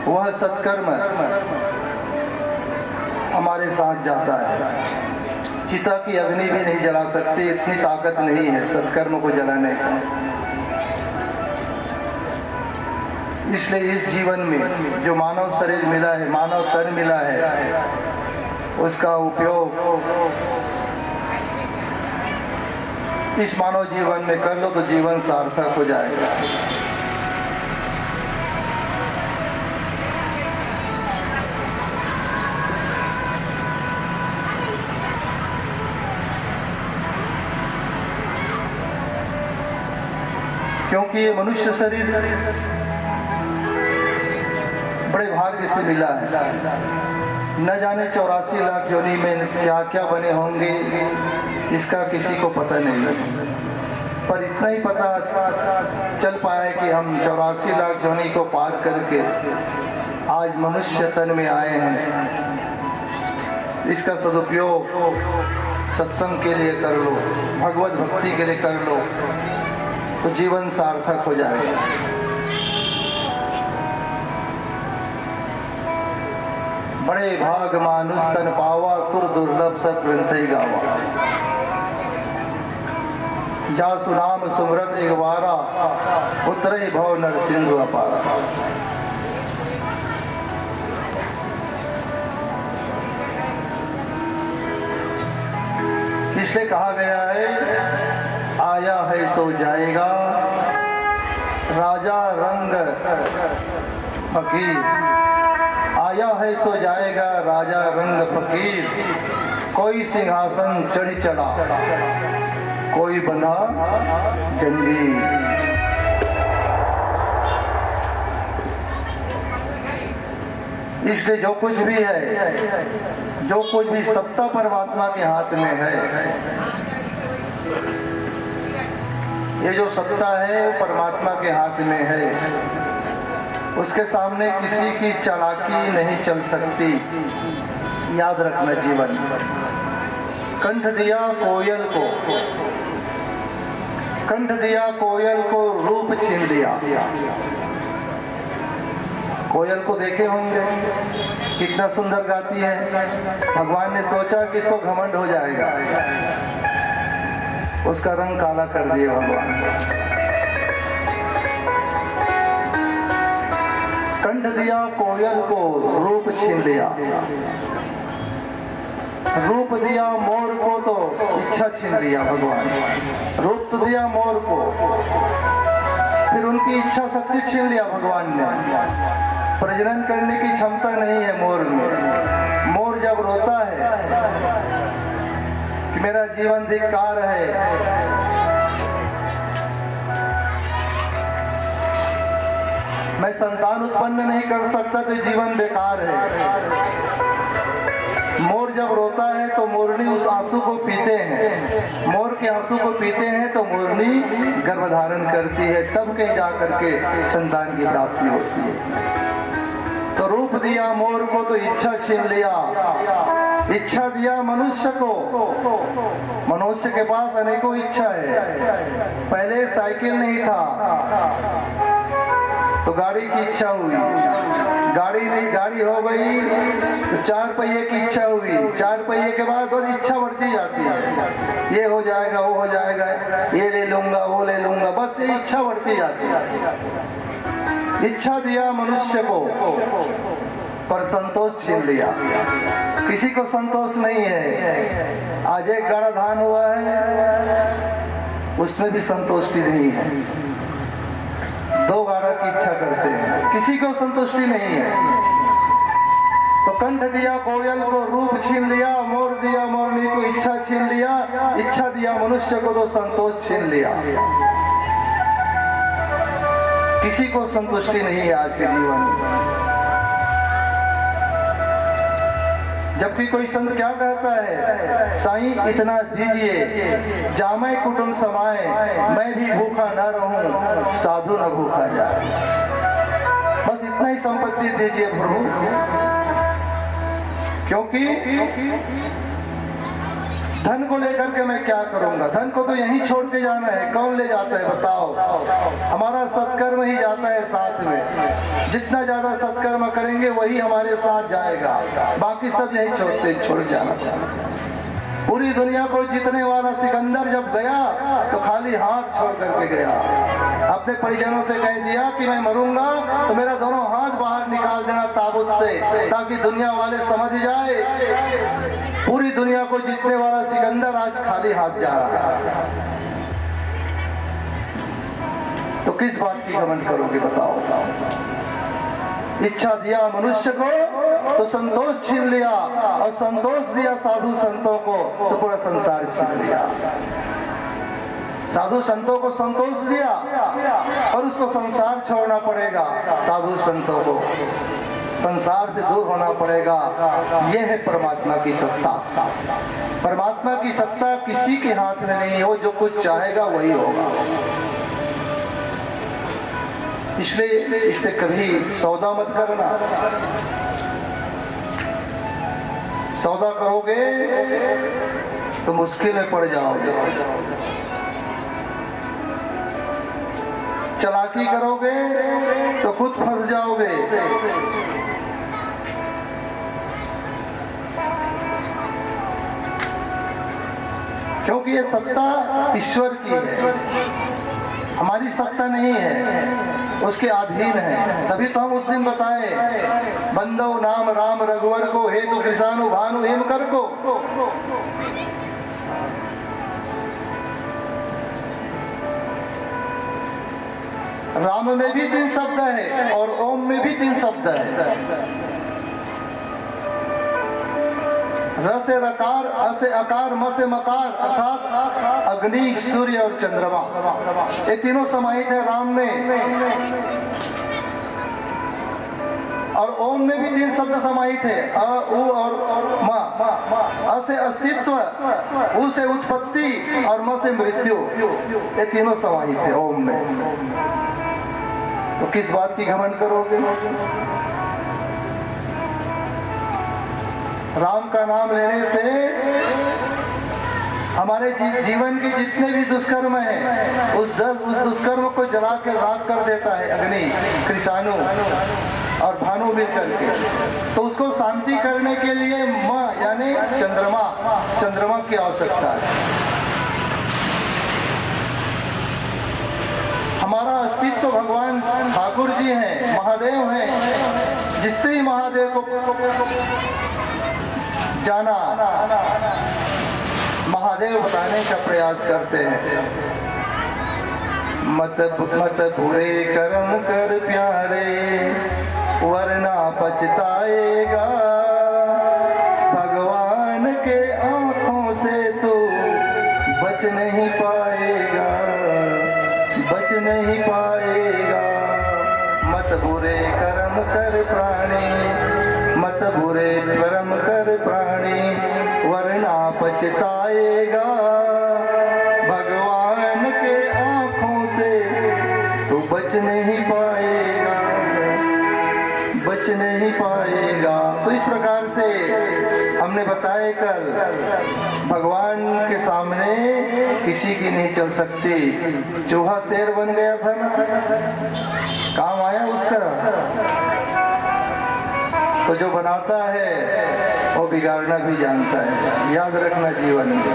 वह सत्कर्म हमारे साथ जाता है। चिता की अग्नि भी नहीं जला सकती, इतनी ताकत नहीं है सत्कर्म को जलाने का। इसलिए इस जीवन में जो मानव शरीर मिला है, मानव तन मिला है, उसका उपयोग इस मानव जीवन में कर लो तो जीवन सार्थक हो जाएगा। क्योंकि ये मनुष्य शरीर बड़े भाग्य से मिला है। न जाने 84 लाख योनि में क्या क्या बने होंगे, इसका किसी को पता नहीं। पर इतना ही पता चल पाया है कि हम 84 लाख योनि को पार करके आज मनुष्य तन में आए हैं। इसका सदुपयोग सत्संग के लिए कर लो, भगवत भक्ति के लिए कर लो, तो जीवन सार्थक हो जाएगा। बड़े भाग मानुष तन पावा, सुर दुर्लभ सब ग्रंथ ही गावा। जा सुनाम सुमरत एक बारा, उतरे भव नर सिंधु अपारा। इसलिए कहा गया है, आया है सो जाएगा, राजा रंग फकीर। आया है सो जाएगा, राजा रंग फकीर। कोई सिंहासन चढ़ चला, कोई बंधा जंजीर। इसलिए जो कुछ भी है, जो कुछ भी सत्ता परमात्मा के हाथ में है, ये जो सत्ता है वो परमात्मा के हाथ में है। उसके सामने किसी की चालाकी नहीं चल सकती। याद रखना जीवन। कंठ दिया कोयल को, कंठ दिया कोयल को, रूप छीन लिया। कोयल को देखे होंगे कितना सुंदर गाती है। भगवान ने सोचा कि इसको घमंड हो जाएगा, उसका रंग काला कर दिया भगवान। कंठ दिया कोयल को, रूप छीन लिया। रूप दिया मोर को तो इच्छा छीन लिया भगवान। रूप तो दिया मोर को, फिर उनकी इच्छा शक्ति छीन लिया भगवान ने। प्रजनन करने की क्षमता नहीं है मोर में। मोर जब रोता है कि मेरा जीवन धिक्कार है, मैं संतान उत्पन्न नहीं कर सकता, तो जीवन बेकार है। मोर जब रोता है तो मोरनी उस आंसू को पीते हैं। मोर के आंसू को पीते हैं तो मोरनी गर्भधारण करती है, तब कहीं जा करके संतान की प्राप्ति होती है। तो रूप दिया मोर को तो इच्छा छीन लिया। इच्छा दिया मनुष्य को। मनुष्य के पास अनेकों इच्छा है। पहले साइकिल नहीं था तो गाड़ी की इच्छा हुई, गाड़ी नहीं, गाड़ी हो गई तो 4 पहिए की इच्छा हुई। 4 पहिए के बाद बस इच्छा बढ़ती जाती है। ये हो जाएगा, वो हो जाएगा, ये ले लूंगा, वो ले लूंगा, बस ये इच्छा बढ़ती जाती है। इच्छा दिया मनुष्य को पर संतोष छीन लिया। किसी को संतोष नहीं है। आज एक गाड़ा धान हुआ है, उसमें भी संतुष्टि नहीं है। 2 गाड़ा की इच्छा करते हैं, किसी को संतुष्टि नहीं है। तो कंठ दिया कोयल को, रूप छीन लिया। मोर दिया मोरनी को, इच्छा छीन लिया। इच्छा दिया मनुष्य को तो संतोष छीन लिया। किसी को संतुष्टि नहीं है आज के जीवन में। जबकि कोई संत क्या कहता है, साईं इतना दीजिए जामे कुटुंब समाए, मैं भी भूखा न रहूं, साधु न भूखा जाए। बस इतना ही संपत्ति दीजिए प्रभु। क्योंकि धन को लेकर के मैं क्या करूंगा, धन को तो यहीं छोड़ के जाना है, कौन ले जाता है बताओ? हमारा सत्कर्म ही जाता है साथ में। जितना ज्यादा सत्कर्म करेंगे वही हमारे साथ जाएगा, बाकी सब यहीं छोड़ जाना। पूरी दुनिया को जीतने वाला सिकंदर जब गया तो खाली हाथ छोड़ करके गया। अपने परिजनों से कह दिया कि मैं मरूंगा तो मेरा दोनों हाथ बाहर निकाल देना ताबूत से, ताकि दुनिया वाले समझ जाए पूरी दुनिया को जीतने वाला सिकंदर आज खाली हाथ जा रहा है। तो किस बात की घमंड करोगे बताओ? इच्छा दिया मनुष्य को तो संतोष छीन लिया, और संतोष दिया साधु संतों को तो पूरा संसार छीन लिया। साधु संतों को संतोष दिया और उसको संसार छोड़ना पड़ेगा। साधु संतों को संसार से दूर होना पड़ेगा। यह है परमात्मा की सत्ता। परमात्मा की सत्ता किसी के हाथ में नहीं है, वो जो कुछ चाहेगा वही होगा। इसलिए इससे कभी सौदा मत करना। सौदा करोगे तो मुश्किल में पड़ जाओगे, चालाकी करोगे तो खुद फंस जाओगे। क्योंकि ये सत्ता ईश्वर की है, हमारी सत्ता नहीं है, उसके अधीन है। तभी तो हम उस दिन बताए, बंदो नाम राम रघुवर को, हेतु कृषाणु भानु हेम कर को। राम में भी 3 शब्द है और ओम में भी 3 शब्द है। र से रकार, अ से अकार, म से मकार, अर्थात अग्नि, सूर्य और चंद्रमा, ये तीनों समाहित है राम में। और ओम में भी 3 शब्द समाहित है, अ, उ और म। अ से अस्तित्व, उ से उत्पत्ति और म से मृत्यु, ये तीनों समाहित है ओम में। तो किस बात की घमंड करोगे? राम का नाम लेने से हमारे जीवन के जितने भी दुष्कर्म हैं, उस दुष्कर्म को जला के राख कर देता है अग्नि, कृषाणु और भानु मिल करके। तो उसको शांति करने के लिए म यानी चंद्रमा की आवश्यकता है। हमारा अस्तित्व भगवान ठाकुर जी हैं, महादेव हैं। जिसने ही महादेव को जाना, महादेव बताने का प्रयास करते हैं। मत बुरे कर्म कर प्यारे, वरना पछताएगा। भगवान के आंखों से तो बच नहीं पाएगा, बच नहीं पाएगा। मत बुरे कर्म कर प्राणी, मत बुरे कर्म कर प्राणी, वरना पछताएगा। भगवान के आंखों से तो बच नहीं पाएगा, बच नहीं पाएगा। तो इस प्रकार से हमने बताया कल, भगवान के सामने किसी की नहीं चल सकती। चूहा शेर बन गया था ना, काम आया उसका। तो जो बनाता है वो बिगाड़ना भी जानता है, याद रखना। जीवन में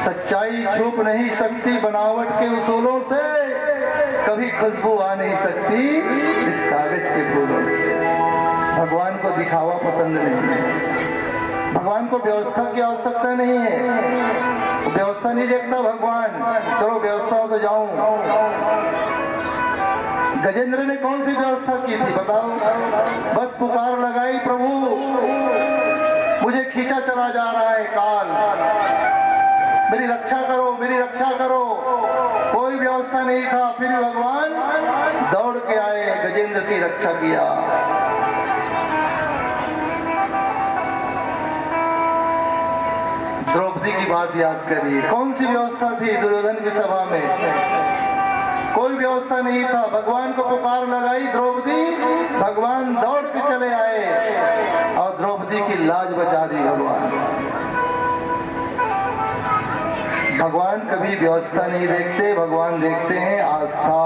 सच्चाई छुप नहीं सकती बनावट के उसूलों से, कभी खुशबू आ नहीं सकती इस कागज के फूलों से। भगवान को दिखावा पसंद नहीं है, भगवान को व्यवस्था की आवश्यकता नहीं है। व्यवस्था नहीं देखता भगवान, चलो व्यवस्था हो तो जाऊं। गजेंद्र ने कौन सी व्यवस्था की थी बताओ? बस पुकार लगाई, प्रभु मुझे खींचा चला जा रहा है काल, मेरी रक्षा करो, मेरी रक्षा करो। कोई व्यवस्था नहीं था, फिर भगवान दौड़ के आए, गजेंद्र की रक्षा किया। द्रौपदी की बात याद करिए, कौन सी व्यवस्था थी दुर्योधन की सभा में? कोई व्यवस्था नहीं था। भगवान को पुकार लगाई द्रौपदी, भगवान दौड़ के चले आए और द्रौपदी की लाज बचा दी भगवान। भगवान कभी व्यवस्था नहीं देखते, भगवान देखते हैं आस्था,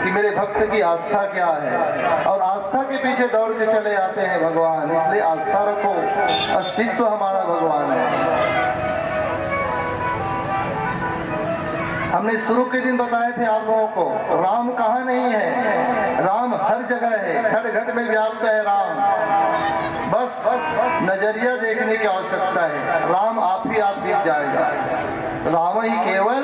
कि मेरे भक्त की आस्था क्या है, और आस्था के पीछे दौड़ के चले आते हैं भगवान। इसलिए आस्था रखो, अस्तित्व हमारा भगवान है। हमने शुरू के दिन बताए थे आप लोगों को, राम कहाँ नहीं है, राम हर जगह है, घट घट में व्याप्त है राम। बस नजरिया देखने की आवश्यकता है, राम आप ही आप दिख जाएगा। राम ही केवल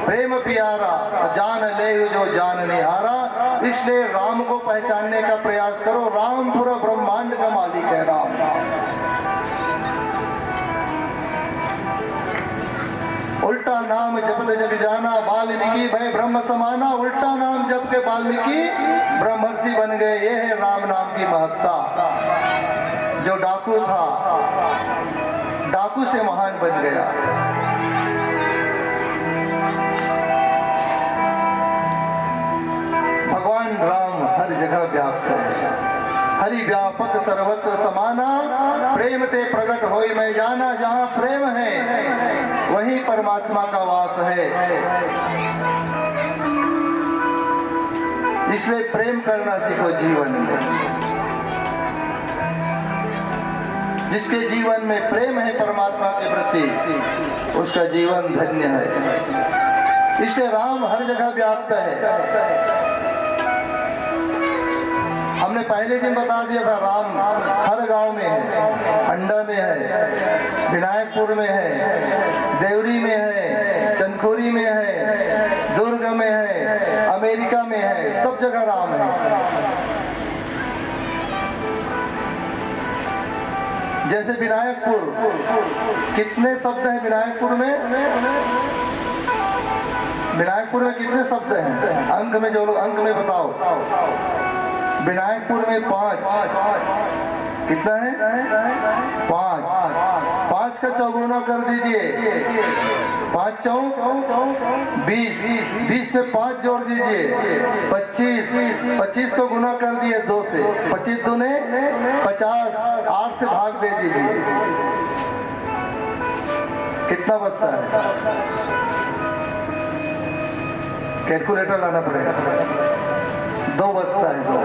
प्रेम प्यारा, जान ले जो जान निहारा। इसलिए राम को पहचानने का प्रयास करो। राम पूरा ब्रह्मांड का मालिक है। राम उल्टा नाम जपत जग जाना, वाल्मीकि भय ब्रह्म समाना। उल्टा नाम जप के वाल्मीकि ब्रह्मर्षि बन गए। ये है राम नाम की महत्ता। जो डाकू था, डाकू से महान बन गया। भगवान राम हर जगह व्याप्त है। हरि व्यापक सर्वत्र समाना, प्रेम ते प्रकट होई मैं जाना। जहाँ प्रेम है वहीं परमात्मा का वास है। इसलिए प्रेम करना सीखो जीवन में। जिसके जीवन में प्रेम है परमात्मा के प्रति, उसका जीवन धन्य है। इसलिए राम हर जगह व्याप्त है। हमने पहले दिन बता दिया था, राम हर गांव में है। अंडा में है, विनायकपुर में है, देवरी में है, चंदखोरी में है, दुर्ग में है, अमेरिका में है, सब जगह राम है। जैसे विनायकपुर, कितने शब्द हैं विनायकपुर में? विनायकपुर में कितने शब्द हैं? अंक में जो लोग अंक में बताओ। विनायकपुर में 5। कितना है? 5। 5 का चौगुना कर दीजिए। 5 चौक 20। 20 में 5 जोड़ दीजिए 25। 25 को गुना कर दिए 2 से। 25 दूने 50। 8 से भाग दे दीजिए। कितना बचता है? कैलकुलेटर लाना पड़ेगा। 2 बचता है। 2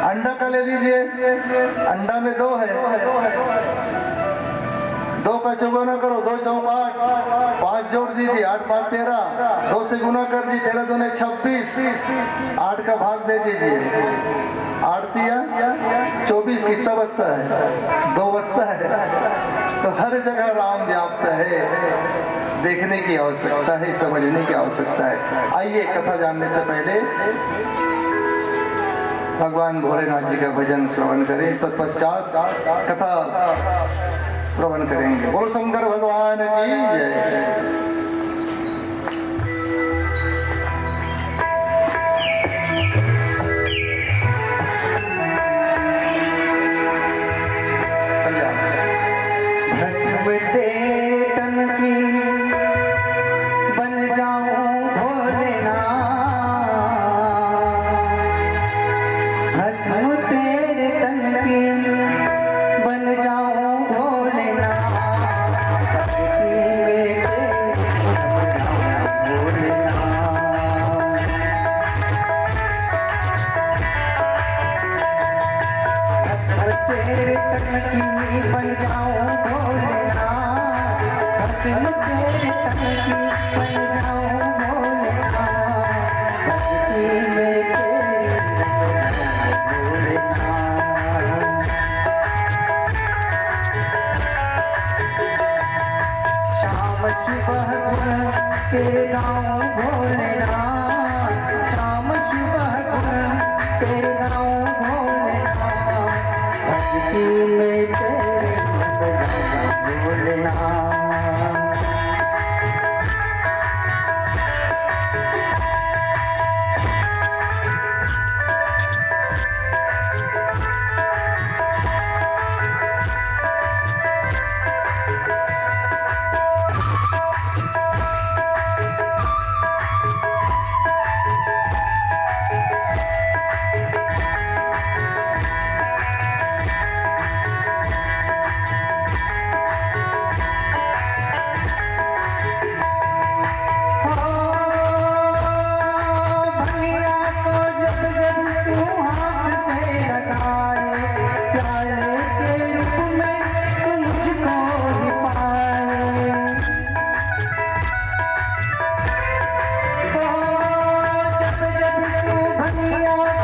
अंडा का ले लीजिए। अंडा में 2 है। 2 का चौगुना करो। 2 चौक 8। 5 जोड़ दीजिए। 8 5 13। 2 से गुना कर दीजिए। 13 दूने 26। 8 का भाग दे दीजिए। 8 दिया 24। कितना बचता है? 2 बचता है। तो हर जगह राम व्याप्त है। देखने की आवश्यकता है, समझने की आवश्यकता है। आइए कथा जानने से पहले भगवान भोलेनाथ जी का भजन श्रवण करें, तत्पश्चात कथा श्रवण करेंगे। बोल शंकर भगवान की जय। तेरे गाँव भोलेनाथ, शाम सुबह तेरे गाँव भोलेनाथ, भक्ति में तेरे बजाना भोलेनाथ। सखिया